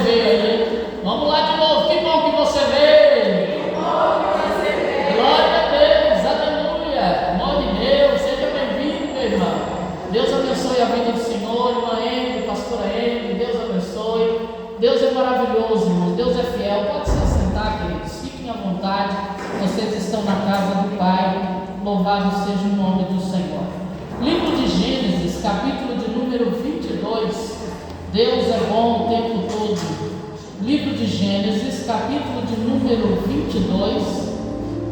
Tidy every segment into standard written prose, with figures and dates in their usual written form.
veio aí. Vamos lá de novo. Que bom que você veio. Glória a Deus, aleluia. Glória a Deus, seja bem-vindo, meu irmão. Deus abençoe a vida do Senhor, irmã Emily, pastora Emily. Deus abençoe. Deus é maravilhoso, irmãos. Deus é fiel. Pode se assentar, queridos. Fiquem à vontade. Vocês estão na casa do Pai. Louvado seja o nome do Senhor. Livro de Gênesis, capítulo de número 22. Deus é bom o tempo todo. Livro de Gênesis, capítulo de número 22.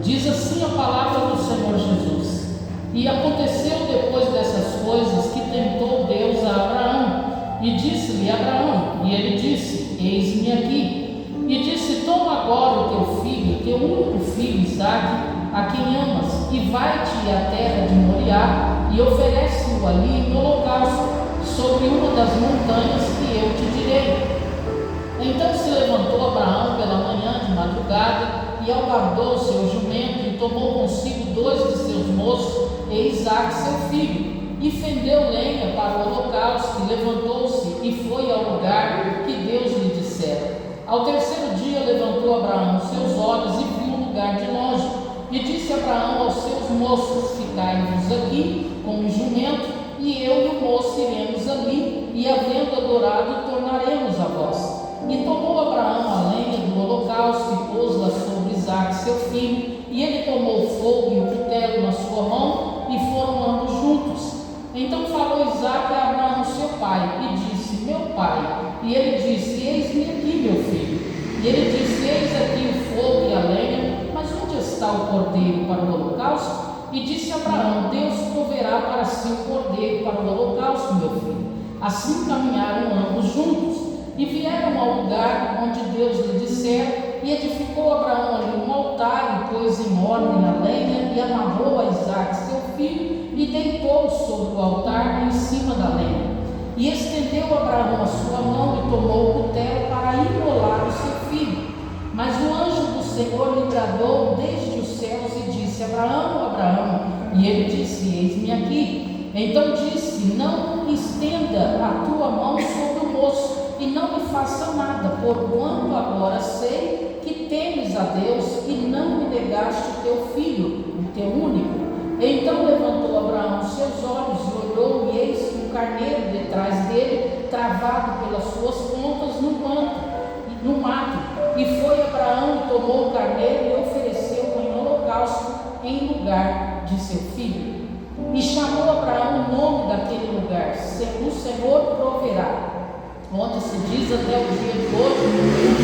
Diz assim a palavra do Senhor Jesus: E aconteceu depois dessas coisas que tentou Deus a Abraão, e disse-lhe: Abraão, e ele disse: Eis-me aqui. E disse: Toma agora o teu filho, teu único filho Isaque, a quem amas, e vai-te à terra de Moriá, e oferece-o ali no holocausto, sobre uma das montanhas que eu te direi. Então se levantou Abraão pela manhã de madrugada, e algardou o seu jumento, e tomou consigo 2 de seus moços, e Isaque seu filho, e fendeu lenha para o holocausto, e levantou-se, e foi ao lugar que Deus lhe dissera. Ao terceiro dia levantou Abraão seus olhos, e viu o lugar de longe, e disse Abraão aos seus moços: Ficai-vos aqui com o jumento, e eu e o moço iremos ali, e havendo adorado, tornaremos a vós. E tomou Abraão a lenha do holocausto, e pôs-la sobre Isaque seu filho, e ele tomou o fogo e o cutelo na sua mão, e foram ambos juntos. Então falou Isaque a Abraão seu pai, e disse: Meu pai. E ele disse: Eis-me aqui, meu filho. E ele disse: Eis aqui o fogo e a lenha, mas onde está o cordeiro para o holocausto? E disse Abraão: Deus proverá para si o cordeiro para o holocausto, meu filho. Assim caminharam ambos juntos, e vieram ao lugar onde Deus lhe dissera, e edificou Abraão ali um altar, e pôs em ordem a lenha, e amarrou a Isaque seu filho, e deitou sobre o altar em cima da lenha. E estendeu Abraão a sua mão, e tomou o cutelo para imolar o seu filho. Mas o anjo do Senhor lhe bradou desde os céus, e disse: Abraão, Abraão. E ele disse: Eis-me aqui. Então disse: Não estenda a tua mão sobre o moço, e não me faça nada, porquanto agora sei que temes a Deus, e não me negaste o teu filho, o teu único. Então levantou Abraão os seus olhos, e olhou, e eis que um carneiro detrás dele, travado pelas suas pontas no mato. E foi Abraão e tomou o carneiro, e ofereceu-o em holocausto em lugar de seu filho. E chamou Abraão o nome daquele lugar: O Senhor proverá. Onde se diz até o dia de hoje: o nome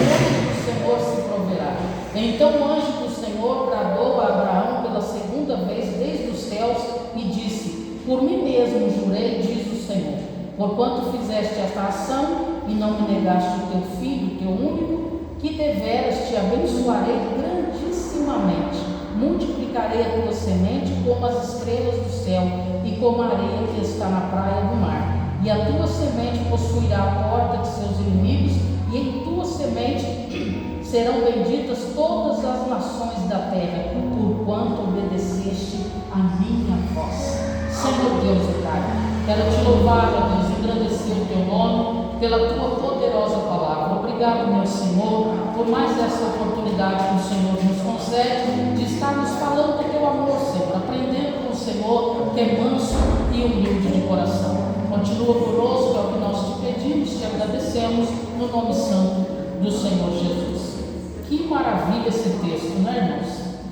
do Senhor se proverá. Então o anjo do Senhor bradou a Abraão pela segunda vez desde os céus, e disse: Por mim mesmo jurei, diz o Senhor, porquanto fizeste esta ação, e não me negaste o teu filho, o teu único, que deveras te abençoarei grandissimamente, multiplicarei a tua semente como as estrelas do céu, e como a areia que está na praia do mar. E a tua semente possuirá a porta de seus inimigos, e em tua semente serão benditas todas as nações da terra, porquanto obedeceste a minha voz. Senhor Deus e Pai, quero te louvar, ó Deus, engrandecer o teu nome pela tua poderosa palavra. Obrigado, meu Senhor, por mais essa oportunidade que o Senhor nos concede de estar nos falando do teu amor, Senhor, aprendendo com o Senhor, que é manso e humilde de coração. Continua conosco, é o que nós te pedimos, te agradecemos, no nome santo do Senhor Jesus. Que maravilha esse texto, né, irmãos?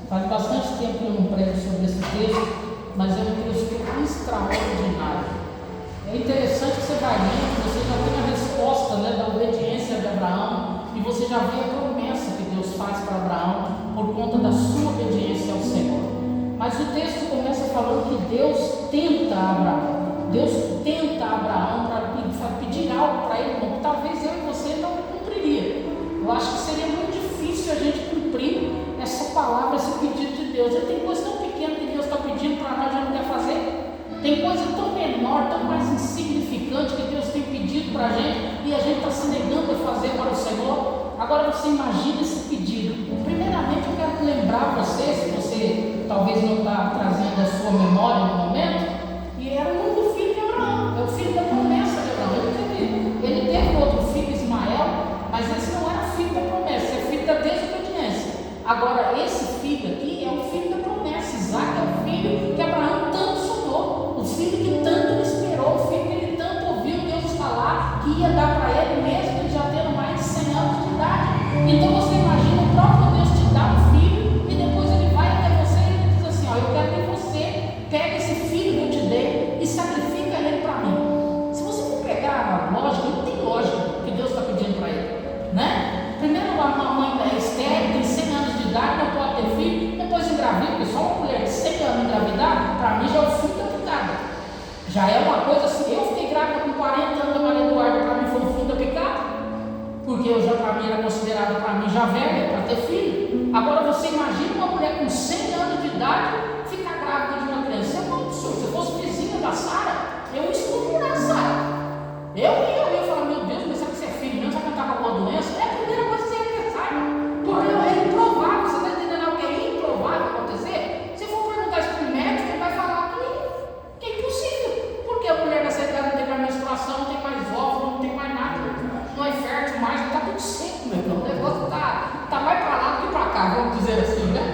Faz bastante tempo que eu não prego sobre esse texto, mas é um texto extraordinário. É interessante que você vai lendo, você já tem a resposta, né, da obediência de Abraão, e você já vê a promessa que Deus faz para Abraão por conta da sua obediência ao Senhor. Mas o texto começa falando que Deus tenta Abraão. Deus tenta Abraão para pedir algo para ele, irmão, que talvez eu e você não cumpriria. Eu acho que seria muito difícil a gente cumprir essa palavra, esse pedido de Deus. Já tem coisa tão pequena que Deus está pedindo para nós e não quer fazer. Tem coisa tão menor, tão mais insignificante que Deus tem pedido para a gente, e a gente está se negando a fazer para o Senhor. Agora você imagina esse pedido. Primeiramente eu quero lembrar você, se você talvez não está trazendo a sua memória no momento, e era o único filho de Abraão, é o filho da promessa de Abraão. Ele teve outro filho, Ismael, mas porque eu já para mim era considerada para mim já velha para ter filho. Agora você imagina uma mulher com 100 anos de idade ficar grávida de uma criança. Isso é um absurdo. Se eu fosse vizinha da Sara, eu ia explorar a Sara. Eu ia falar, meu Deus, mas será que você é filho mesmo? Será que eu estava com alguma doença? É a primeira coisa que você ia pensar. Porque é improvável, você está entendendo algo que é improvável acontecer? Se for perguntar isso para o médico, ele vai falar que é impossível. Porque a mulher da certa idade não tem mais menstruação, não tem mais óvulo, não tem mais nada, não é fértil mais, está tudo seco, meu irmão. O negócio está mais para lá do que para cá, vamos dizer assim, né?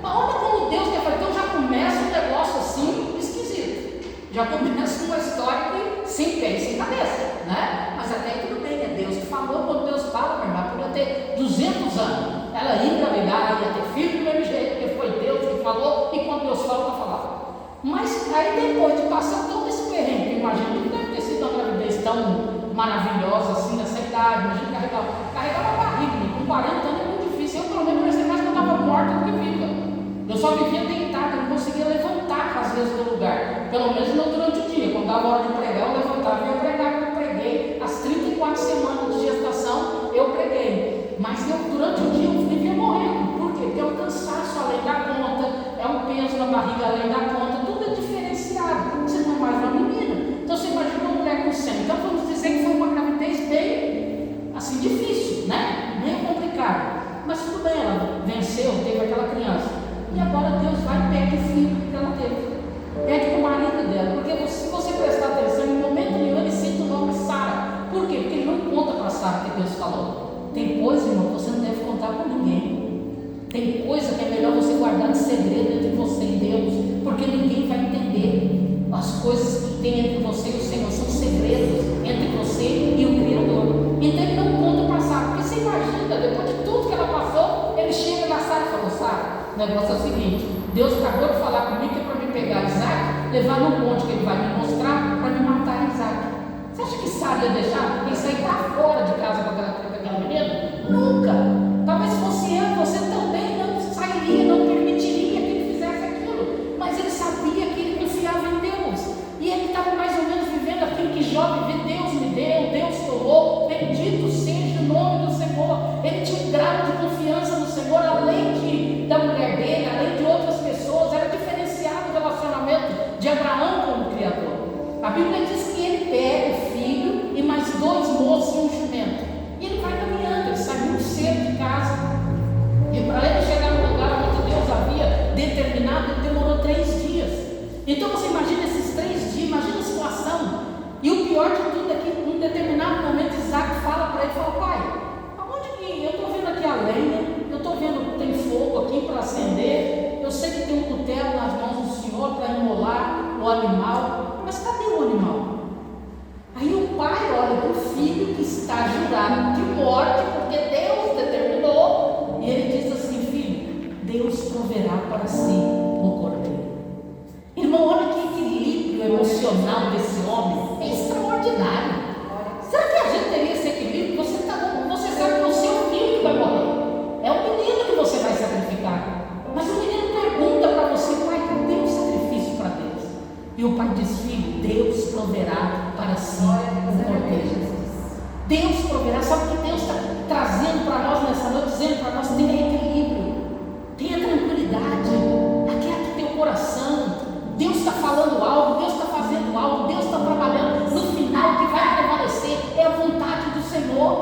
Mas olha como Deus quer fazer. Então já começa um negócio assim esquisito. Já começa uma história que sem pé e sem cabeça, né? Mas até aí tudo bem, é Deus que falou. Quando Deus fala, minha irmã, podia ter 200 anos, ela ia engravidar, ia ter filho do mesmo jeito, porque foi Deus que falou, e quando Deus fala, está falando. Mas aí depois de passar todo esse perrengue, imagina que não deve ter sido uma gravidez tão maravilhosa assim nessa idade. Imagina carregar uma barriga, com 40 anos é muito difícil. Eu pelo menos parecia mais que eu estava morta do que viva. Eu só vivia deitada, eu não conseguia levantar às vezes do lugar, pelo menos não durante o dia. Quando dava hora de pregar, eu levantava e eu pregava. Eu preguei as 34 semanas de gestação, eu preguei, mas eu, durante o dia eu vivia morrendo. Por quê? Porque é um cansaço além da conta, é um peso na barriga além da conta, tudo é diferenciado. Você não é mais uma menina. Então você imagina uma mulher com 100. Então vamos dizer que foi uma gravidez bem assim difícil, né? Bem complicada. Mas tudo bem, ela venceu, teve aquela criança. E agora Deus vai e pede o filho que ela teve. Pede para o marido dela. Porque se você prestar atenção, em momento nenhum ele cita o nome Sara. Por quê? Porque ele não conta para Sara que Deus falou. Tem coisa, irmão, que você não deve contar para ninguém. Tem coisa que é melhor você guardar de segredo entre você e Deus. Porque ninguém vai entender. As coisas que tem entre você e o Senhor são segredos entre você e o Criador. Então ele não conta para Sara. Porque você imagina, depois de tudo que ela passou, ele chega na Sara e falou: Sara, o negócio é o seguinte, Deus acabou de falar comigo que é para me pegar Isaac, levar no monte que ele vai me mostrar para me matar Isaac. Você acha que Sara ia deixar ele sair para fora de casa com aquela menina? Nunca. Talvez fosse eu, você também não sairia, não permitiria que ele fizesse aquilo. Mas ele sabia que ele confiava em Deus. E ele estava mais ou menos vivendo aquilo que Jó viveu. Deus me deu, Deus tomou, bendito seja o nome do Senhor. Ele tinha um grau de confiança no Senhor, além da mulher dele, além de outras pessoas. Era diferenciado o relacionamento de Abraão com o Criador. A Bíblia diz que ele pega o filho e mais 2 moços e um jumento. E ele vai caminhando, ele sai muito cedo de casa. E para ele chegar no lugar onde Deus havia determinado, ele demorou 3 dias. Então você imagina esses 3 dias, imagina a situação. E o pior de tudo é que em um determinado momento Isaac fala para ele, fala: pai, aonde que eu estou vendo aqui a lenha, eu estou vendo que tem fogo aqui para acender, eu sei que tem um cutelo nas mãos do Senhor para imolar o animal, mas cadê o animal? Aí o pai olha para o filho que está jurado de morte, porque Deus determinou, e ele diz assim: filho, Deus proverá para si o cordeiro. Irmão, olha que equilíbrio emocional desse homem, é extraordinário. Será que a gente teria esse equilíbrio? Você sabe que é o seu filho que vai morrer, é o menino que você vai sacrificar, mas o menino pergunta para você: pai, cadê o sacrifício para Deus? E o pai diz: filho, Deus proverá para si o cordeiro. Deus proverá. Sabe o que Deus está trazendo para nós nessa noite? Dizendo para nós: tenha equilíbrio, tenha tranquilidade, aquieta o teu coração. Deus está falando algo, Deus está fazendo algo, Deus está trabalhando. No final, o que vai prevalecer é a vontade do Senhor.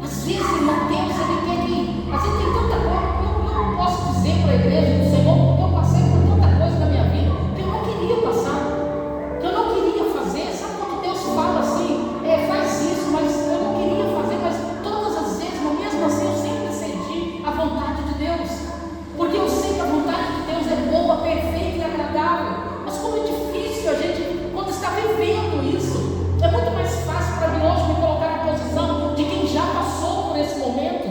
Às vezes, irmão, Deus, ele quer que. Às vezes tem tanta coisa. Eu não posso dizer para a igreja do Senhor, porque eu passei por tanta coisa na minha vida que eu não queria passar, que eu não queria fazer. Sabe quando Deus fala assim, faz isso, mas eu não queria fazer, mas todas as vezes, mas mesmo assim, eu sempre cedi à vontade de Deus, porque eu sei que a vontade de Deus é boa, perfeita e agradável. Mas como é difícil a gente, quando está vivendo isso, é muito mais fácil para mim hoje me colocar na posição de quem já passou por esse momento.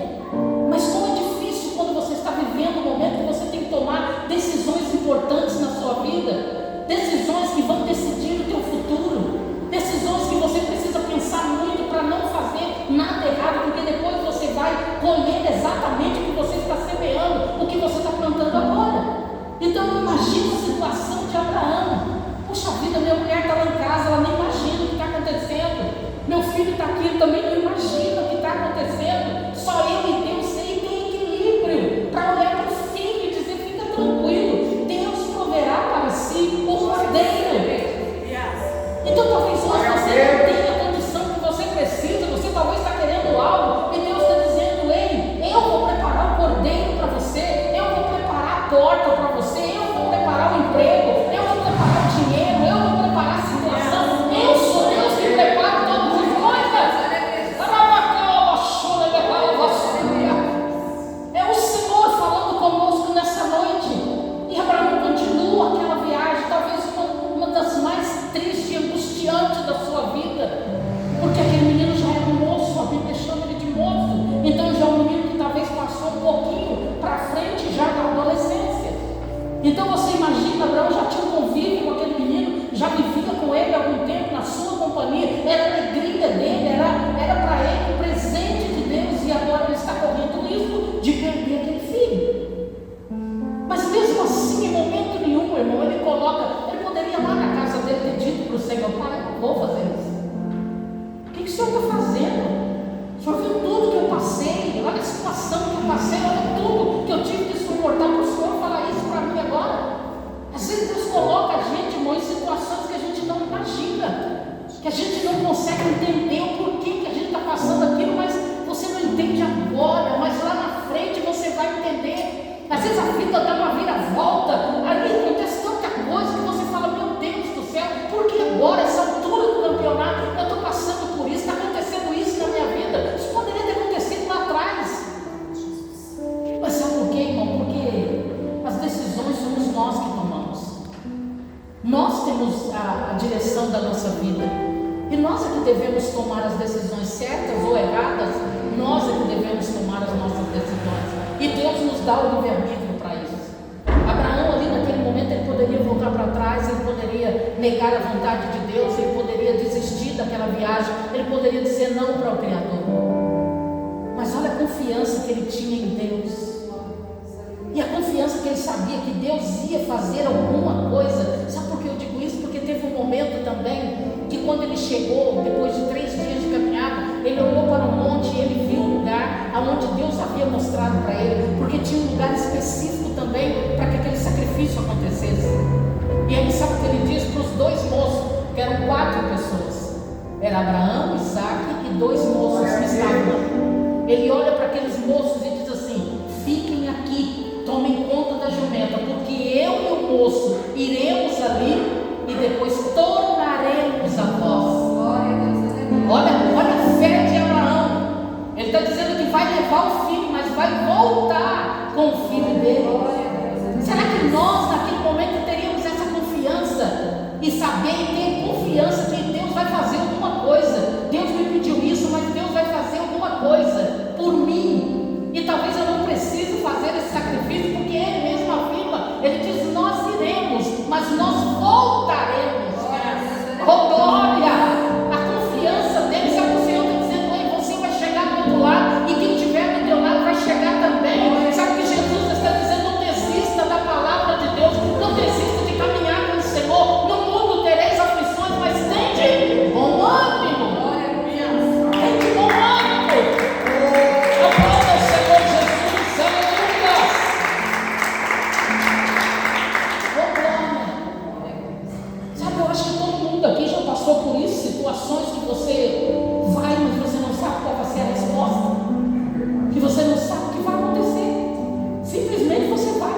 Mas como é difícil quando você está vivendo um momento que você tem que tomar decisões importantes na sua vida, decisões que vão decidir o teu futuro, decisões que você precisa pensar muito para não fazer nada errado, porque depois você vai colher exatamente o que você está semeando, o que você está plantando agora. Então imagina a situação de Abraão. Puxa vida, minha mulher está lá em casa, ela nem imagina o que está acontecendo. Meu filho está aqui, ele também não imagina o que está acontecendo. vezes a vida dá uma viravolta, aí acontece tanta coisa que você fala, meu Deus do céu, por que agora, essa altura do campeonato, eu estou passando por isso, está acontecendo isso na minha vida? Isso poderia ter acontecido lá atrás. Mas sabe por quê, irmão? Porque as decisões somos nós que tomamos. Nós temos a direção da nossa vida. E nós é que devemos tomar as decisões certas ou erradas. Nós é que devemos tomar as nossas decisões. E Deus nos dá o livre-arbítrio para isso. Abraão ali naquele momento ele poderia voltar para trás, ele poderia negar a vontade de Deus, ele poderia desistir daquela viagem, ele poderia dizer não para o Criador. Mas olha a confiança que ele tinha em Deus. E a confiança que ele sabia que Deus ia fazer alguma coisa. Sabe por que eu digo isso? Porque teve um momento também que quando ele chegou, depois de 3 dias de caminhada, ele olhou para o monte e ele viu um lugar onde Deus havia mostrado para ele, porque tinha um lugar específico também para que aquele sacrifício acontecesse. E aí sabe o que ele diz para os 2 moços, que eram 4 pessoas, era Abraão, Isaque e 2 moços que estavam lá. Ele olha para aqueles moços e diz assim: fiquem aqui, tomem conta da jumenta, porque eu e o moço iremos ali e depois tornaremos a vós. Olha a fé de Abraão. Ele está dizendo que vai levar o filho, mas vai voltar com o filho dele. Será que nós naquele momento teríamos essa confiança e saber e ter confiança que Deus vai fazer alguma coisa? Deus me pediu isso, mas Deus vai fazer alguma coisa por mim. E talvez eu não precise fazer esse sacrifício, porque Ele mesmo afirma. Ele diz: nós iremos, mas nós voltaremos. Oh glória! A confiança dele, sabe o que o Senhor está dizendo? Ei, você vai chegar do outro lado, e quem estiver do teu lado vai chegar também. Sabe o que Jesus está dizendo? Não desista da palavra de Deus, não desista de caminhar com o Senhor. No mundo tereis aflições, mas tende bom ânimo. Tende bom ânimo. Aplauda o Senhor Jesus, aleluia. Oh glória! Sabe, eu acho que todo mundo aqui já passou por isso, situações que você vai, mas você não sabe qual vai ser a resposta, que você não sabe o que vai acontecer. Simplesmente você vai,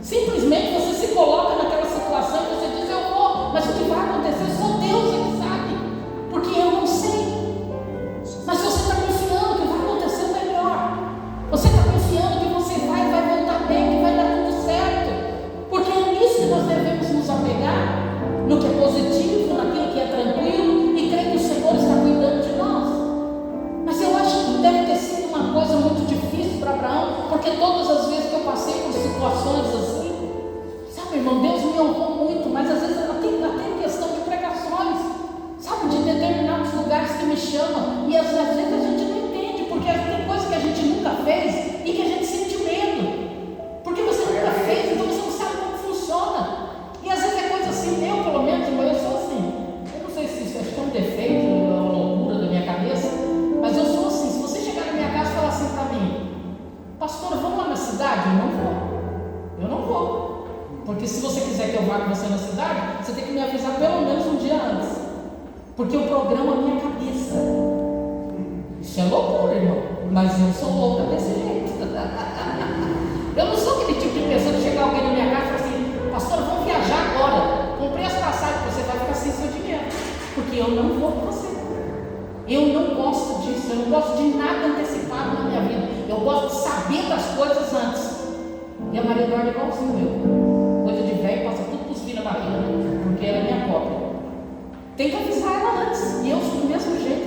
simplesmente você se coloca naquela situação e você diz: eu vou, mas o que vai acontecer só Deus é que sabe, porque eu não sei. Mas você está confiando que vai acontecer o melhor, você está confiando que você vai voltar bem, que vai dar tudo certo, porque é nisso que nós devemos nos apegar, no que é positivo, naquilo que é tranquilo, e crer que o Senhor está cuidando de nós. Mas eu acho que deve ter sido uma coisa muito difícil para Abraão, porque todas as vezes que eu passei por situações assim, sabe, irmão, Deus me honrou muito, mas às vezes até em questão de pregações, sabe, de determinados lugares que me chamam, e às vezes a gente não entende, porque tem coisa que a gente nunca fez e que a gente sente medo, porque você nunca fez, então você não sabe como funciona. E às vezes é coisa assim, eu pelo menos, eu sou assim, eu não sei se isso é um defeito ou uma loucura da minha cabeça, mas eu sou assim. Se você chegar na minha casa e falar assim para mim: pastora, vamos lá na cidade? Eu não vou, porque se você quiser que eu vá com você na cidade, você tem que me avisar pelo menos um dia antes, porque eu programo a minha cabeça. Isso é loucura, irmão, mas eu sou louca desse jeito. Eu não sou aquele tipo de pessoa que chegar alguém na minha casa e falar assim: pastor, vamos viajar agora, comprei as passagens, você vai ficar sem seu dinheiro, porque eu não vou com você. Eu não gosto disso, eu não gosto de nada antecipado na minha vida, eu gosto de saber das coisas antes. E a Maria Eduarda é igualzinho eu, coisa de velho, passa tudo por cima da barriga, porque ela é minha cópia. Tem que avisar ela antes, e eu sou do mesmo jeito.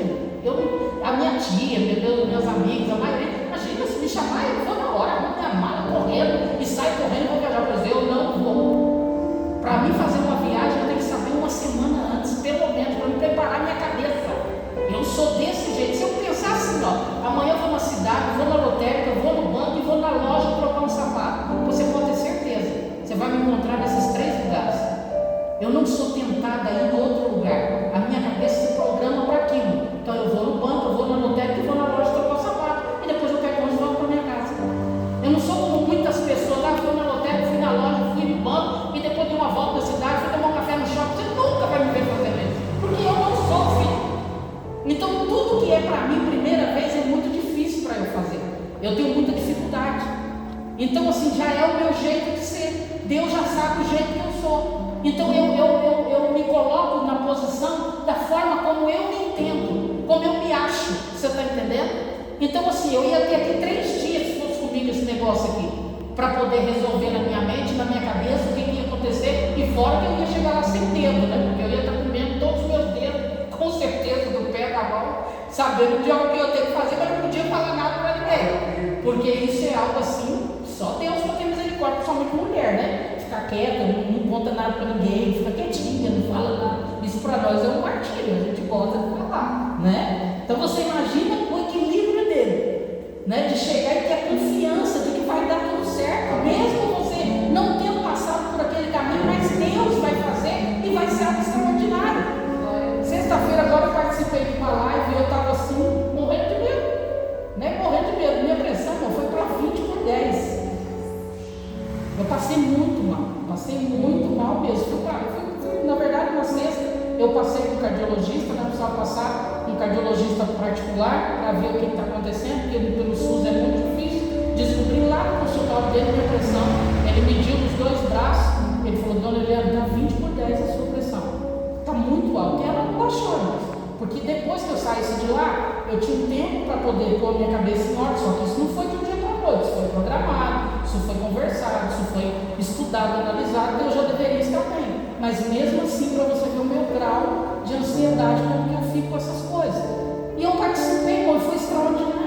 A minha tia, meus amigos, a maioria, imagina, se me chamar, eu vou na hora, vou minha mala correndo e saio correndo e vou viajar. Mas eu não vou. Para mim fazer uma viagem, eu tenho que saber uma semana antes, pelo menos, para me preparar minha cabeça. Eu sou desse jeito. Se eu pensar assim, ó, amanhã eu vou na cidade, vou na lotérica, vou no banco e vou na loja trocar um sapato, você pode ter certeza, você vai me encontrar nesses 3 lugares. Eu não sou tentada a ir em outro lugar. A minha cabeça se programa para aquilo. Então eu vou no banco, eu vou na lotérica e vou na loja trocar o sapato. E depois eu pego ônibus e volto para minha casa. Eu não sou como muitas pessoas. Fui na lotérica, fui na loja, fui no banco e depois dei uma volta na cidade, fui tomar um café no shopping. Você nunca vai me ver fazer isso, porque eu não sou filho. Então tudo que é para mim primeira vez é muito difícil para eu fazer. Eu tenho muita dificuldade. Então assim, já é o meu jeito de ser. Deus já sabe o jeito que eu sou. Então eu me coloco na posição da forma como eu me entendo, como eu me acho. Você está entendendo? Então assim, eu ia ter aqui 3 dias se fosse comigo esse negócio aqui, para poder resolver na minha mente, na minha cabeça, o que ia acontecer. E fora que eu ia chegar lá sem dedo, né? Porque eu ia estar comendo todos os meus dedos, com certeza, do pé da mão, sabendo de algo que eu tenho que fazer, mas não podia falar nada para ninguém. Porque isso é algo assim, só Deus para ter misericórdia, principalmente mulher, né? Ficar quieta, não conta nada para ninguém, fica quietinha, não fala nada. Isso para nós é um martírio, a gente gosta de falar, né? Então você imagina o equilíbrio dele, né? De chegar e ter a confiança de que vai dar tudo certo, mesmo você não tendo passado por aquele caminho, mas Deus vai fazer e vai ser algo extraordinário. Sexta-feira agora eu participei de uma live e eu estava assim, morrendo de medo, né? Morrendo de medo. Minha pressão foi para 20/10. Eu passei muito mal mesmo. Na verdade, na sexta eu passei com um cardiologista, né? Precisava passar um cardiologista particular para ver o que está acontecendo, porque pelo SUS é muito difícil. Descobri lá no consultório dele minha pressão. Ele mediu nos 2 braços, ele falou: dona Eliana, está 20/10 a sua pressão, está muito alta. E ela não baixou mais, porque depois que eu saísse de lá, eu tinha um tempo para poder pôr minha cabeça em ordem. Só que isso não foi de um dia para o outro, isso foi programado, isso foi conversado, isso foi estudado, analisado. Eu já deveria estar bem, mas mesmo assim, para você ver o meu grau de ansiedade, como que eu fico com essas coisas. E eu participei, foi extraordinário.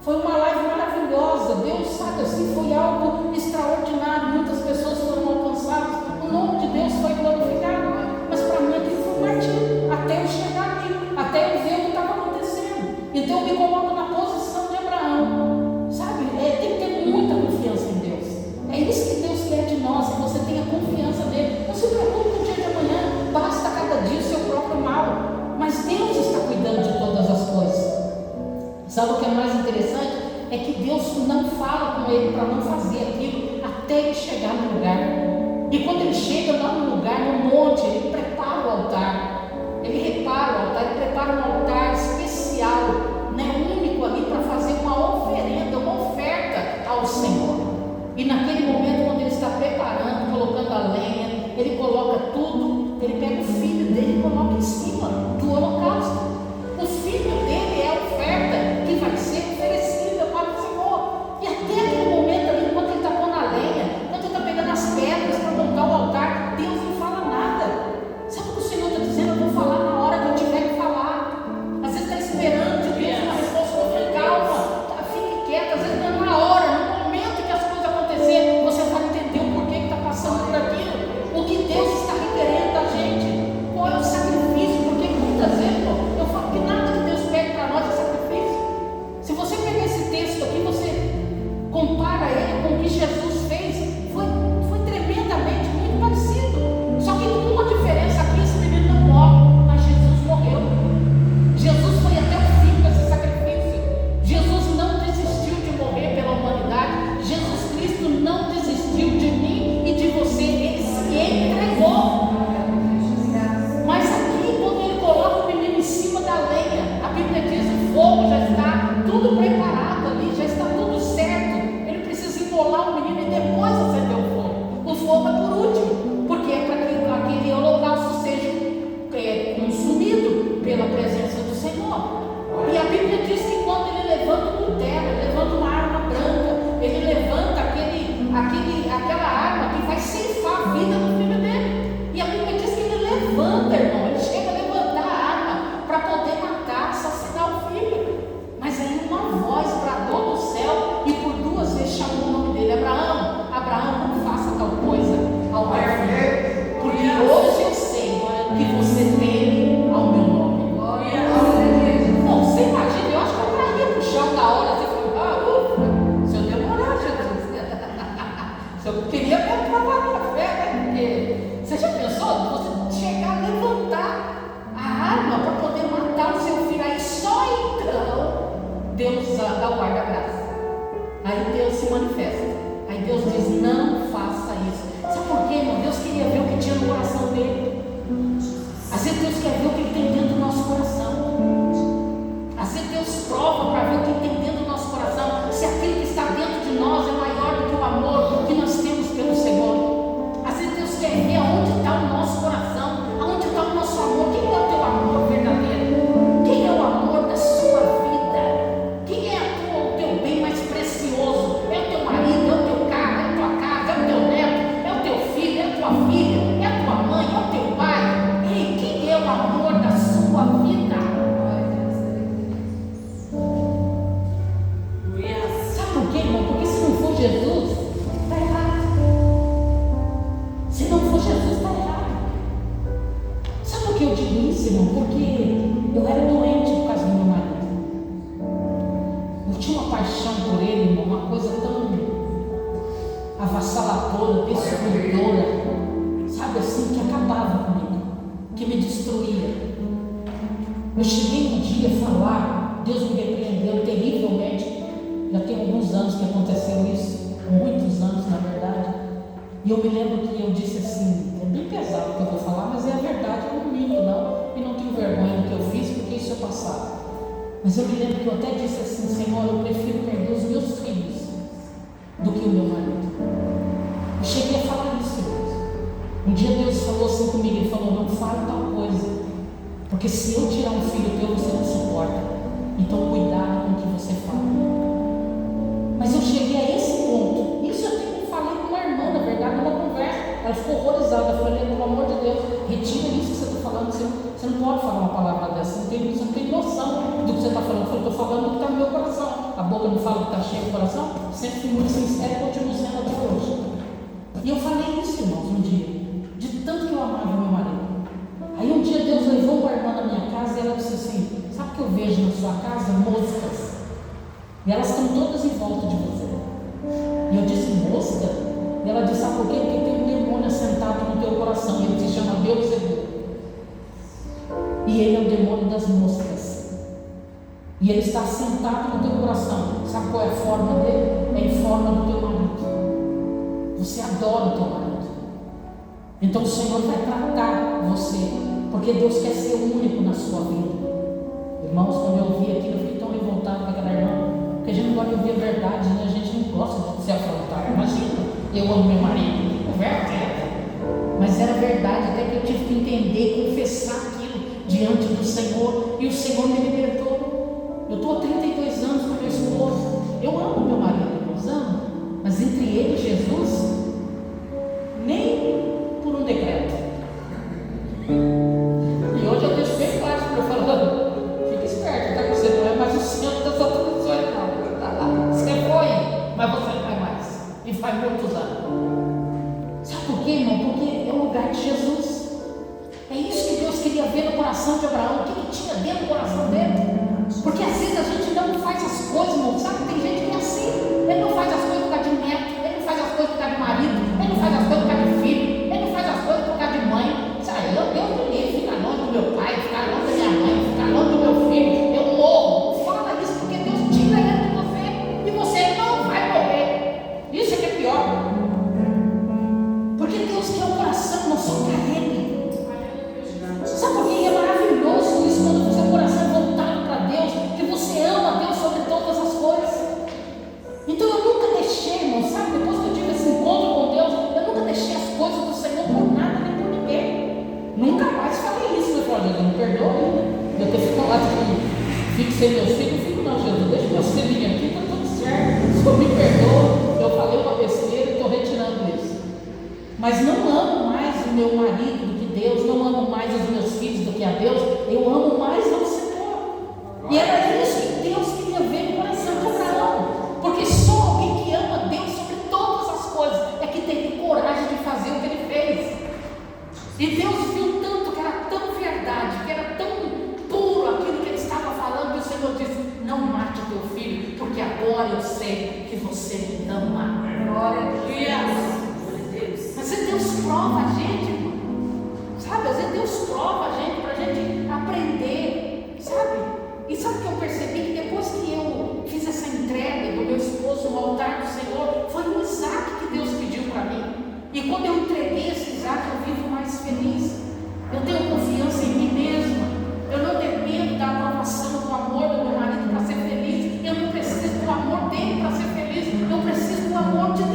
Foi uma live maravilhosa. Deus sabe assim, foi algo extraordinário. Muitas pessoas foram alcançadas, o nome de Deus foi glorificado. Mas para mim aquilo foi um martírio, até eu chegar ali, até eu ver o que estava acontecendo. Então eu me coloco na posição de Abraão, sabe? Tem que ter muita confiança em Deus. É isso que Deus quer de nós, que você tenha confiança nele. Não se preocupe com o dia de amanhã, basta cada dia o seu próprio mal. Mas Deus está cuidando de todas as coisas. Sabe o que é mais interessante? É que Deus não fala com ele para não fazer aquilo até ele chegar no lugar. E quando ele chega lá no lugar, no monte, ele prepara o altar. Ele repara o altar, ele prepara um altar especial, né, único ali, para fazer uma oferenda, uma oferta ao Senhor. E naquele momento, quando ele está preparando, colocando a lenha, ele coloca tudo, ele pega o filho dele e coloca em cima do holocausto. O filho dele é a oferta que vai ser oferecida para o Senhor. E até aquele momento ali, enquanto ele está pondo a lenha, enquanto ele está pegando as pedras para montar o altar, Deus não fala nada. Sabe o que o Senhor está dizendo? Eu vou falar na hora que eu tiver que falar. Às vezes está esperando de Deus uma resposta, calma, fique quieto. Às vezes não é na hora, no momento que as coisas acontecerem, você vai entender o porquê que está passando por aquilo, o que Deus está requerendo da gente, qual é o sacrifício. Porque muitas vezes eu falo que nada que Deus pede para nós é sacrifício. Se você pegar esse texto aqui, você compara ele com o que Jesus fez, foi tremendamente muito parecido. Só que com uma diferença aqui: esse menino não morre, mas Jesus morreu. Jesus foi até o fim com esse sacrifício. Jesus não desistiu de morrer pela humanidade. Jesus Cristo não desistiu de mim e de você. Ele se entregou. Mas aqui, quando ele coloca o menino em cima da lenha, a Bíblia diz: o fogo já está tudo preparado ali, já está tudo certo. Ele precisa embolar o menino e depois acender o fogo. O fogo é por último, porque é para que aquele holocausto seja consumido pela presença do Senhor. E a Bíblia diz que quando ele levanta um terra, ele levanta uma arma branca, ele levanta aquela arma que vai ceifar a vida do filho dele. E a Bíblia diz que ele levanta, irmão, ele chega a levantar a arma para poder matar, assassinar o filho. Mas aí uma voz bradou do céu e por 2 vezes chamou o nome dele: Abraão, Abraão, não faça tal coisa ao meu filho, porque hoje eu sei que você teme ao meu nome. Bom, você imagina, eu acho que eu caía pro chão na hora, assim, ufa, se eu demorar, Jesus. Se eu queria mesmo trabalhar na fé, né? Porque você já pensou? Você chegar a levantar a arma para poder matar o seu filho, aí só então Deus dá o guarda-graça. Aí Deus se manifesta. Aí Deus diz: não faça isso. Sabe por quê, irmão? Deus queria ver o que tinha no coração dele. Às vezes Deus quer ver o que ele tem dentro do nosso coração. Às vezes Deus prova para ver o que tem dentro do nosso coração. Se aquilo que está dentro de nós é maior Eu tinha uma paixão por ele, irmão, uma coisa tão avassaladora, destruidora, sabe assim, que acabava comigo, que me destruía. Eu cheguei um dia a falar, Deus me repreendeu terrivelmente. Já tem alguns anos que aconteceu isso, muitos anos na verdade. E eu me lembro que eu disse assim, é bem pesado o que eu vou falar, mas é a verdade, eu não minto não, e não tenho vergonha do que eu fiz, porque isso é passado. Mas eu me lembro que eu até disse assim, Senhor, eu prefiro perder os meus filhos do que o meu marido. Eu cheguei a falar isso, irmãos. Um dia Deus falou assim comigo, Ele falou, não fale tal coisa, porque se eu tirar um filho teu, você não suporta. Então cuidado com o que você fala. Mas eu cheguei a esse ponto. Isso eu falei com uma irmã, na verdade, numa conversa. Ela ficou horrorizada. Eu falei, pelo amor de Deus, retira isso que você está falando. Você não pode falar uma palavra dessa. Você não tem noção do que você está falando. Eu falei, estou falando o que está no meu coração. A boca não fala o que está cheio do coração. Sempre fui muito sincero e continuo sendo até hoje. E eu falei isso, irmãos, um dia. De tanto que eu amava meu marido. Aí um dia Deus levou uma irmã na minha casa e ela disse assim, sabe o que eu vejo na sua casa? Moscas. E elas estão todas em volta de você. E eu disse, mosca? E ela disse, sabe por quê? Porque tem um demônio assentado no teu coração. Ele se chama Beelzebul. E ele é o demônio das moscas. E ele está assentado no teu coração. Sabe qual é a forma dele? É em forma do teu marido. Você adora o teu marido. Então o Senhor vai tratar você. Porque Deus quer ser único na sua vida. Irmãos, quando eu ouvi aquilo, eu fiquei tão revoltado com aquela irmã. Porque a gente não gosta de ouvir a verdade, né? A gente não gosta de se afrontar. Imagina, eu amo meu marido, conversa. Mas era verdade, até que eu tive que entender, confessar aquilo diante do Senhor. E o Senhor me libertou. Eu estou há 32 anos com meu esposo. Eu amo meu marido, irmãos, amo. Mas entre ele e Jesus, nem por um decreto. E hoje eu deixo bem claro para eu falar. Fica esperto, tá? Você não é mais o Senhor das autoridades, não. Você foi, mas você não vai mais. E faz muitos anos. Sabe por quê, irmão? Porque é o lugar de Jesus. É isso que Deus queria ver no coração de Abraão. O que ele tinha dentro do coração dele? Porque às vezes a gente não faz as coisas, irmão. Sabe? Tem gente que é assim. Ele não faz as coisas por causa de neto. Ele não faz as coisas por causa de marido. Ele não faz as coisas por causa de filho. Ele não faz as coisas por causa de mãe. Sabe? Eu me livro. Ficar longe do meu pai, ficar longe da minha mãe, ficar longe do meu filho. Eu morro. Fala isso porque Deus tira ele de você. E você não vai morrer. Isso é que é pior. Porque Deus quer o coração, não só para Ele. Sabe por que é maravilhoso isso quando o seu coração é voltado para Deus, que você ama Deus sobre todas as coisas. Então eu nunca deixei, irmão, sabe? Depois que eu tive esse encontro com Deus, eu nunca deixei as coisas do Senhor por nada nem por ninguém. Nunca mais falei isso. Eu falei, Jesus, me perdoe, né? Eu ter falado que fixei meus filhos, eu fico não, Jesus, deixa meus filhinhos aqui, está tudo certo. Se eu me perdoa, eu falei uma besteira e estou retirando isso. Mas não amo mais o meu marido do que Deus, não amo mais os meus filhos do que a Deus, eu amo mais ao Senhor. E era isso que Deus queria ver no coração de Abraão. Porque só alguém que ama Deus sobre todas as coisas é que tem coragem de fazer o que ele fez. E Deus viu tanto que era tão verdade, que era tão puro aquilo que ele estava falando, e o Senhor disse, não mate o teu filho, porque agora eu sei que você me ama. Glória a Deus. Mas Deus prova a gente, irmão. Sabe, às vezes Deus prova a gente para a gente aprender, sabe? E sabe o que eu percebi? Que depois que eu fiz essa entrega do meu esposo no altar do Senhor, foi o Isaac que Deus pediu para mim. E quando eu entreguei esse Isaac, eu vivo mais feliz. Eu tenho confiança em mim mesma. Eu não dependo da aprovação, do amor do meu marido para ser feliz. Eu não preciso do amor dele para ser feliz. Eu preciso do amor de Deus.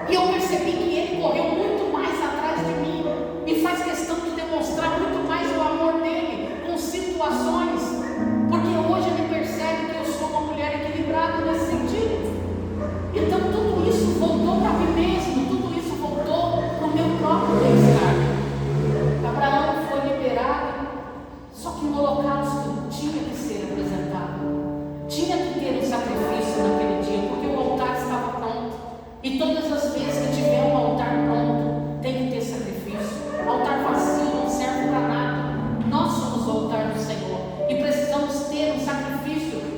E eu percebi que ele correu muito mais atrás de mim e faz questão de demonstrar muito mais o amor dele com situações, porque hoje ele percebe que eu sou uma mulher equilibrada nesse sentido. Então tudo isso voltou para mim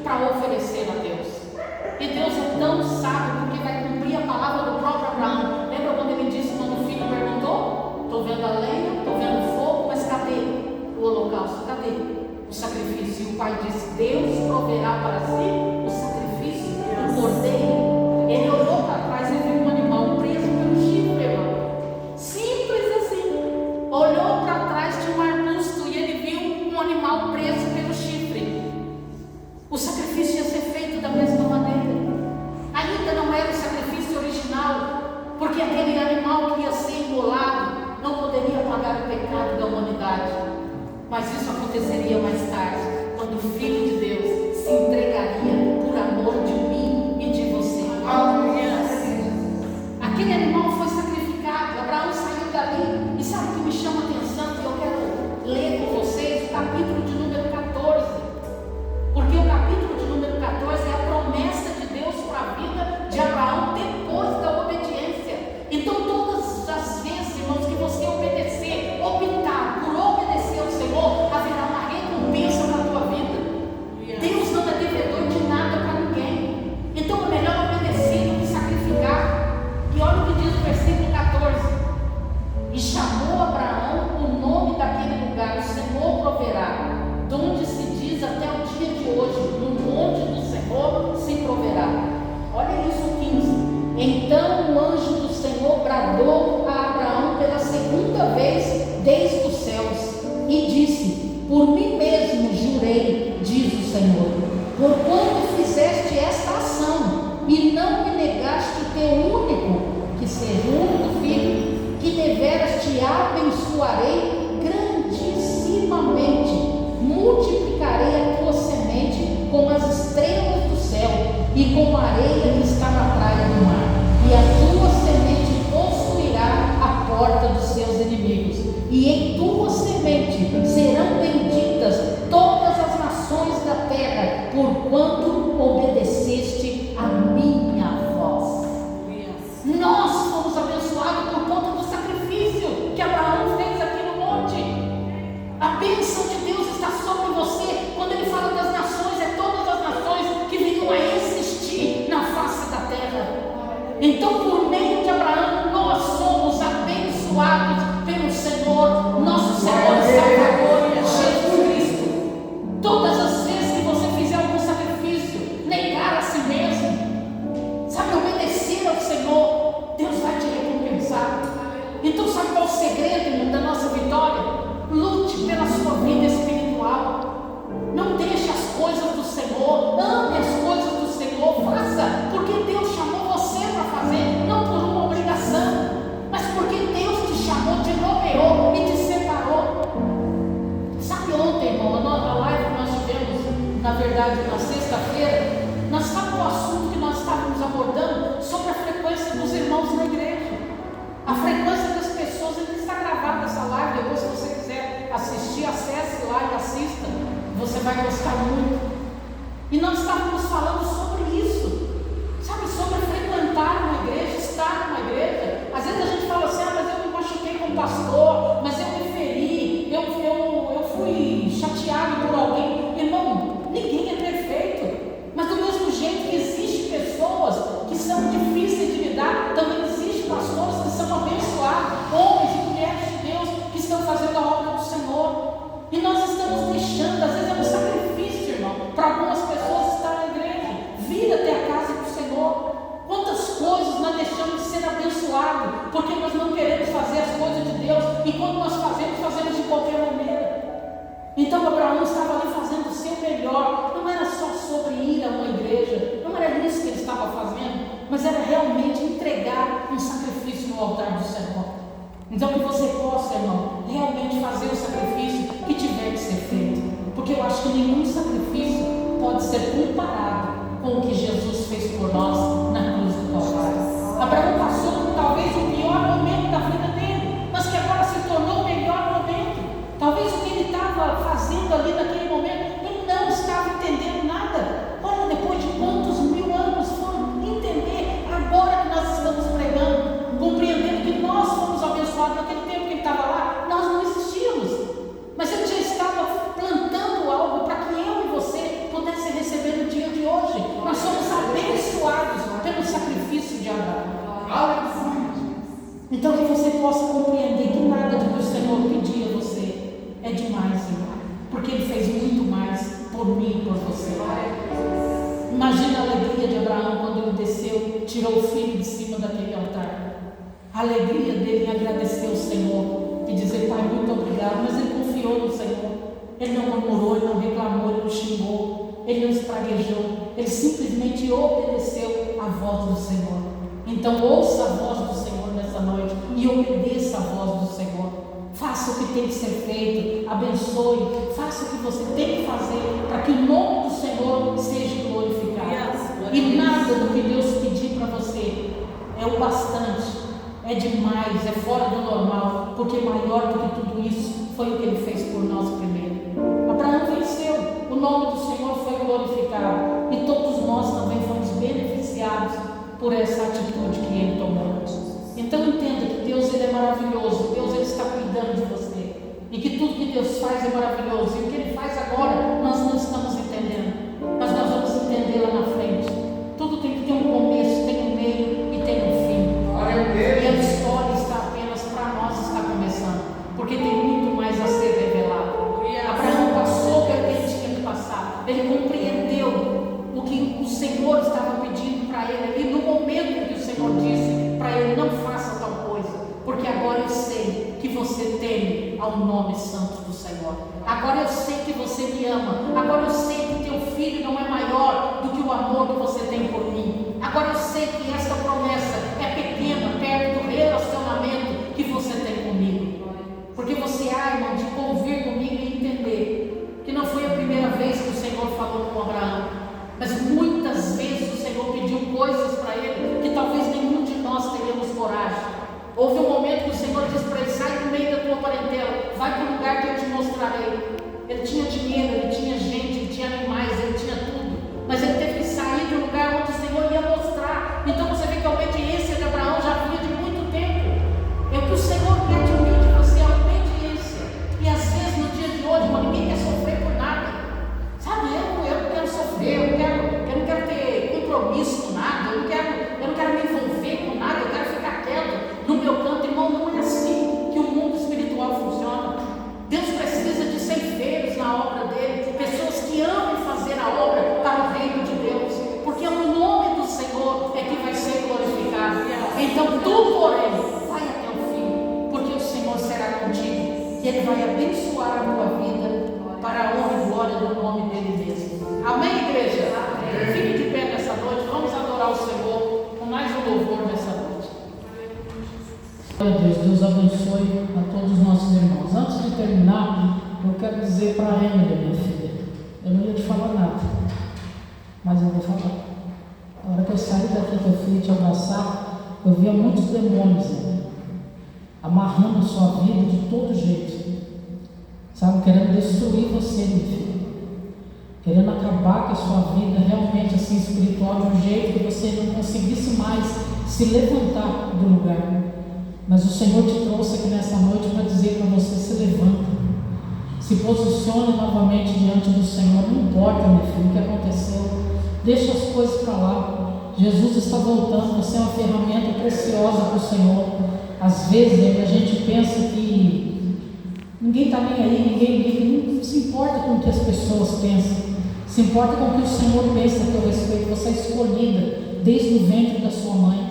para oferecer a Deus. E Deus é tão sábio porque vai cumprir a palavra do próprio Abraão. Lembra quando ele disse, quando o filho perguntou? Estou vendo a lenha, estou vendo o fogo, mas cadê o holocausto? Cadê o sacrifício? E o pai disse, Deus proverá para si o sacrifício, o cordeiro. Ele olhou para trás e viu um animal preso pelo chifre, irmão. Simples assim. Olhou para trás de um arbusto e ele viu um animal preso pelo chifre. O sacrifício ia ser feito da mesma maneira. Ainda não era o sacrifício original, porque aquele animal que ia ser imolado não poderia pagar o pecado da humanidade. Mas isso aconteceria mais tarde, quando o Filho de Deus se entregaria por amor de mim e de você. Aquele animal foi sacrificado, Abraão saiu dali. E sabe o que me chama a atenção? Que eu quero ler com vocês o capítulo de número 14. Porque o capítulo de número 14 é a promessa de Deus para a vida de Abraão depois da obediência. Então todas as vezes, irmãos, que você obedecer, optar por obedecer ao Senhor, haverá uma recompensa na tua vida. Deus não é devedor de nada para ninguém. Então é melhor obedecer do que sacrificar. E olha o que diz o versículo 14. E chamou Abraão o nome daquele lugar, o Senhor proverá, de onde se diz até o dia de hoje, no monte do Senhor se proverá. Olha isso, 15. Então o anjo do Senhor bradou a Abraão pela segunda vez desde os céus e disse, por mim mesmo jurei, diz o Senhor, porquanto fizeste esta ação e não me negaste o teu único, que seja o único filho, que deveras te abençoarei grandissimamente, multiplicarei a tua semente como as estrelas do céu e como a areia que está na praia do mar, e a tua semente possuirá a porta dos seus inimigos, e em tua semente serão benditas todas as nações da terra, porquanto obedeceste a minha voz. Nós fomos abençoados por conta do sacrifício que Abraão fez aqui no monte. A bênção de Deus está sobre você. Quando ele fala das nações, é todas as nações que viriam a existir na face da terra. Então, por meio de Abraão, nós somos abençoados pelo Senhor, nosso Senhor e Salvador, Jesus Cristo. Todas as vezes que você fizer algum sacrifício, negar a si mesmo, sabe, obedecer ao Senhor, Deus vai te recompensar. Então, sabe qual é o segredo, irmão, da nossa vitória? Lute pela sua vida espiritual. Não deixe as coisas do Senhor, ame as coisas do Senhor, faça, porque Deus chamou você para fazer, não por uma obrigação, mas porque Deus te chamou, te nomeou e te separou. Sabe, ontem, irmão, a live que nós tivemos, na verdade, na sexta-feira, nós estávamos no assunto que nós estávamos abordando sobre a frequência dos irmãos na igreja, a frequência das pessoas. Ainda está gravada essa live, depois, se você quiser assistir, acesse lá e assista, você vai gostar muito. E nós estávamos falando sobre isso, sabe, sobre frequentar uma igreja, estar numa igreja. Às vezes a gente fala assim, mas eu me machuquei com o pastor, mas eu me feri, eu fui chateado por alguém. Irmão, ninguém é perfeito, mas do mesmo jeito que existem pessoas que são difíceis de lidar, também existem pastores que são abençoados, homens e mulheres de Deus que estão fazendo a obra do Senhor. E nós estamos deixando, às vezes é um sacrifício, irmão, para algumas pessoas estar na igreja, vir até a casa do Senhor. Quantas coisas nós deixamos de ser abençoados, porque nós não queremos fazer as coisas de Deus, e quando nós fazemos de qualquer maneira. Então Abraão estava ali fazendo o seu melhor, não era só sobre ir a uma igreja, não era isso que ele estava fazendo, mas era realmente entregar um sacrifício no altar do Senhor. Então que você possa, irmão, realmente fazer o sacrifício que tiver que ser feito, porque eu acho que nenhum sacrifício pode ser comparado com o que Jesus fez por nós na cruz do Calvário. Abraão passou por talvez o pior momento da vida dele, mas que agora se tornou o melhor momento. Talvez o que ele estava fazendo ali naquele momento, ele não estava entendendo nada. Olha, depois de quantos mil anos foram entender, agora que nós estamos pregando, compreendendo que nós fomos abençoados naquele tempo que ele estava lá, nós não existíamos. Mas ele já estava plantando algo para que eu e você pudesse receber no dia possa compreender que nada do que o Senhor pedir a você é demais, Senhor, porque Ele fez muito mais por mim e por você. Imagina a alegria de Abraão quando ele desceu, tirou o filho de cima daquele altar. A alegria dele em agradecer ao Senhor e dizer: Pai, muito obrigado. Mas ele confiou no Senhor. Ele não murmurou, ele não reclamou, ele não xingou, ele não espraguejou. Ele simplesmente obedeceu à voz do Senhor. Então ouça a voz do Senhor nessa noite e obedeça a voz do Senhor. Faça o que tem que ser feito, abençoe, faça o que você tem que fazer para que o nome do Senhor seja glorificado. E nada do que Deus pedir para você é o bastante, é demais, é fora do normal, porque maior do que tudo isso foi o que Ele fez por nós primeiro. Abraão venceu, o nome do Senhor foi glorificado e todos nós também fomos beneficiados por essa atitude que Ele tomou. Então entenda que Deus, Ele é maravilhoso, Deus, Ele está cuidando de você, e que tudo que Deus faz é maravilhoso, e o que Ele faz agora nós não estamos entendendo, mas nós vamos entender lá na frente. Tudo tem que ter um começo, tem um meio e tem um fim. E a história está apenas para nós, está começando, porque tem muito mais a ser revelado. Abraão passou pelo que ele tinha que passar, ele compreendeu o que o Senhor estava pedindo para ele ali, no momento que o Senhor disse para ele: não faça tal coisa, porque agora eu sei que você teme ao nome santo do Senhor. Agora eu sei que você me ama. Agora eu sei que teu filho não é maior do que o amor que você tem por mim. Agora eu sei que esta promessa é pequena perto do relacionamento que você tem comigo. Porque você há, irmão, de convir comigo e entender que não foi a primeira vez que o Senhor falou com Abraão, mas muitas vezes o Senhor pediu coisas para ele que talvez nenhum de nós teríamos coragem. Houve um momento que o Senhor disse para ele: sai do meio da tua parentela, vai para o lugar que eu te mostrarei. Ele tinha dinheiro, ele tinha gente, ele tinha animais, ele tinha tudo, mas ele teve que sair do lugar onde o Senhor ia mostrar. Então você vê que a obediência de Abraão já vinha de muito tempo. É o que o Senhor quer de mim, de você, a obediência. E às vezes no dia de hoje, irmão, ninguém quer sofrer por nada. Sabe, eu não quero sofrer, eu não quero ter compromisso com nada, eu não quero me envolver com nada, eu quero ficar quieto no meu canto. Irmão, não é assim que o mundo espiritual funciona. Deus precisa de ceifeiros na obra dele, pessoas que amem fazer a obra para o reino de Deus, porque o nome do Senhor é que vai ser glorificado. Então tu, porém, vai até o fim, porque o Senhor será contigo e Ele vai abençoar a tua vida para a honra e glória do nome dele mesmo. Amém, igreja? Amém. Fique de pé nessa noite, vamos adorar o Senhor com mais um louvor nessa noite. Deus abençoe a todos os nossos irmãos. Antes de terminar, eu quero dizer para a Emily, minha filha, eu não ia te falar nada, mas eu vou falar. A hora que eu saí daqui, que eu fui te abraçar, eu via muitos demônios amarrando a sua vida de todo jeito, sabe, querendo destruir você, minha filha, querendo acabar com a sua vida realmente assim espiritual, de um jeito que você não conseguisse mais se levantar do lugar. Mas o Senhor te trouxe aqui nessa noite para dizer para você: se levanta, se posicione novamente diante do Senhor. Não importa, meu filho, o que aconteceu, deixa as coisas para lá. Jesus está voltando, você é uma ferramenta preciosa para o Senhor. Às vezes a gente pensa que ninguém está nem aí, ninguém não se importa com o que as pessoas pensam, se importa com o que o Senhor pensa a teu respeito. Você é escolhida desde o ventre da sua mãe.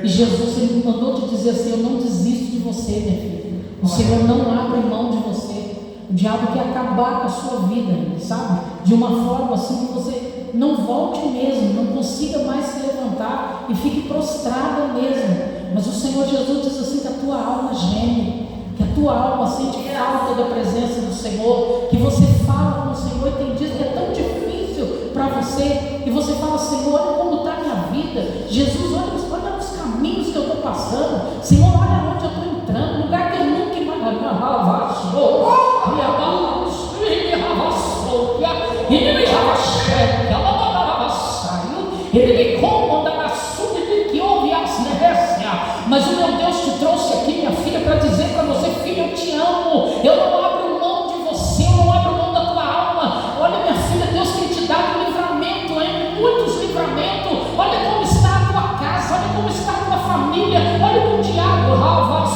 E Jesus, Ele mandou te dizer assim: eu não desisto de você, minha filha. O Senhor não abre mão de você. O diabo quer acabar com a sua vida, sabe? De uma forma assim que você não volte mesmo, não consiga mais se levantar e fique prostrada mesmo. Mas o Senhor Jesus diz assim: que a tua alma geme, que a tua alma sente falta da presença do Senhor, que você fala com o Senhor e tem dias que é tão difícil para você, e você fala: Senhor, olha como está a minha vida. Jesus, olha os caminhos que eu estou passando. Senhor, olha onde eu estou entrando, lugar que eu nunca mas o meu Deus te trouxe aqui, minha filha, para dizer para você: filha, eu te amo, eu não abro mão de você, eu não abro mão da tua alma. Olha, minha filha, Deus tem te dado livramento, muitos livramentos. Olha como está a tua casa, olha como está a tua família, olha o diabo, rava,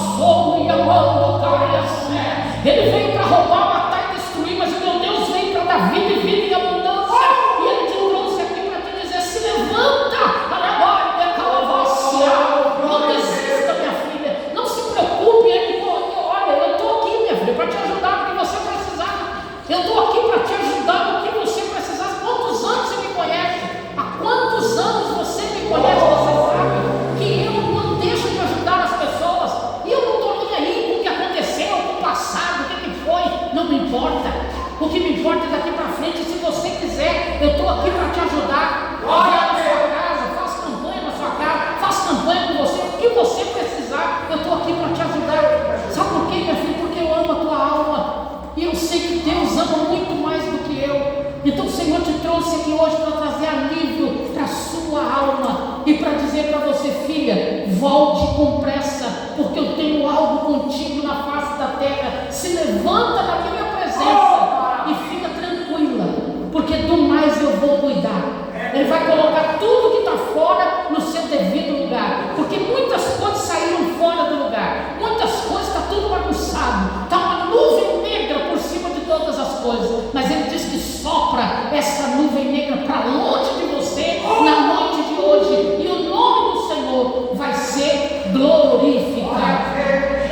estou aqui para te ajudar. Vai na sua casa, faça campanha na sua casa, faça campanha com você, o que você precisar, eu estou aqui para te ajudar. Sabe por quê, minha filha? Porque eu amo a tua alma. E eu sei que Deus ama muito mais do que eu. Então o Senhor te trouxe aqui hoje para trazer alívio para a sua alma e para dizer para você, filha, volte com pressa, porque eu tenho algo contigo na face da terra. Se levanta da minha presença e fica tranquila, porque do mais eu vou cuidar. Ele vai colocar tudo que está fora no seu devido lugar, porque muitas coisas saíram fora do lugar, muitas coisas, está tudo bagunçado, está uma nuvem negra por cima de todas as coisas, mas ele diz que sopra essa nuvem negra para longe de você na noite de hoje, e o nome do Senhor vai ser glorificado.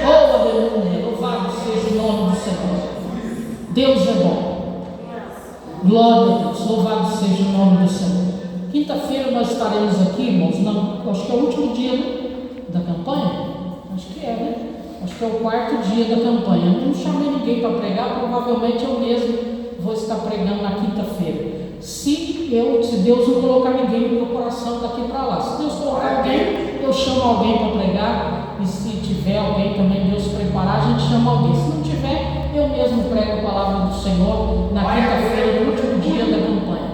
Oh, aleluia, louvado seja o nome do Senhor. Deus é bom. Glória a Deus, louvado seja o nome do Senhor. Quinta-feira nós estaremos aqui, irmãos, acho que é o último dia da campanha, acho que é, né? Acho que é o 4º dia da campanha. Eu não chamei ninguém para pregar, provavelmente eu mesmo vou estar pregando na quinta-feira. Se Deus não colocar ninguém no meu coração daqui para lá, se Deus colocar alguém, eu chamo alguém para pregar, e se tiver alguém também, Deus preparar, a gente chama alguém. Se não tiver, eu mesmo prego a palavra do Senhor na quinta-feira, no último dia da campanha.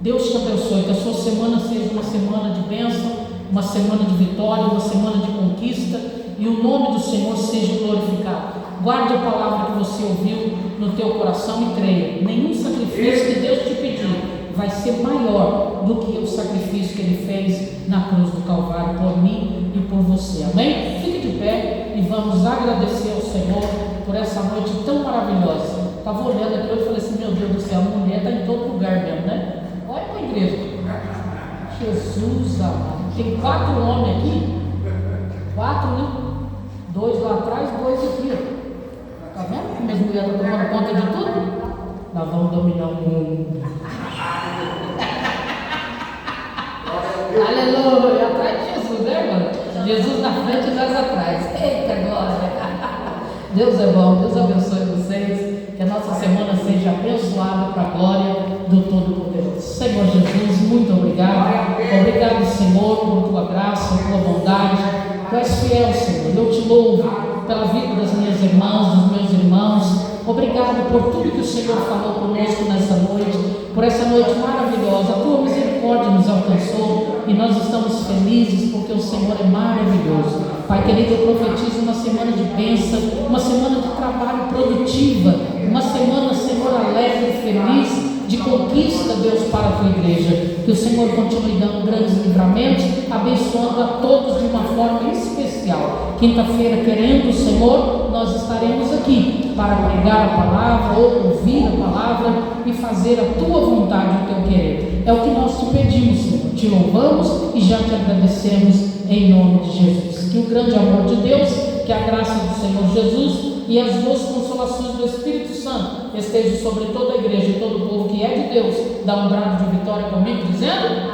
Deus te abençoe, que a sua semana seja uma semana de bênção, uma semana de vitória, uma semana de conquista, e o nome do Senhor seja glorificado. Guarde a palavra que você ouviu no teu coração e creia. Nenhum sacrifício que Deus te pediu vai ser maior do que o sacrifício que Ele fez na cruz do Calvário por mim e por você. Amém? Fique de pé e vamos agradecer ao Senhor por essa noite tão maravilhosa. Estava olhando aqui hoje e falei assim, meu Deus do céu, a mulher está em todo lugar mesmo, né? Olha para a igreja. Jesus amado. Tem 4 homens aqui. 4, né? 2 lá atrás, 2 aqui. Está vendo que minhas mulheres estão tomando conta de tudo? Nós vamos dominar o mundo. Aleluia. Atrás de Jesus, né, irmão? Jesus na frente e nós atrás. Eita glória. Deus é bom. Deus abençoe vocês. Que a nossa semana seja abençoada para a glória do Todo-Poderoso. Senhor Jesus, muito obrigado. Obrigado, Senhor, por tua graça, tua bondade. Tu és fiel, Senhor. Eu te louvo pela vida das minhas irmãs, dos meus irmãos. Obrigado por tudo que o Senhor falou conosco nessa noite, por essa noite maravilhosa. A tua misericórdia nos alcançou e nós estamos felizes porque o Senhor é maravilhoso. Pai querido, eu profetizo uma semana de bênção, uma semana de trabalho produtiva, uma semana, Senhor, alegre e feliz, de conquista, Deus, para a tua igreja. Que o Senhor continue dando grandes livramentos, abençoando a todos de uma forma especial. Quinta-feira, querendo o Senhor, nós estaremos aqui para pregar a palavra, ou ouvir a palavra e fazer a tua vontade, o teu querer. É o que nós te pedimos, Senhor. Te louvamos e já te agradecemos em nome de Jesus. Que o grande amor de Deus, que a graça do Senhor Jesus e as duas consolações do Espírito Santo estejam sobre toda a igreja e todo o povo que é de Deus. Dá um brado de vitória comigo, dizendo: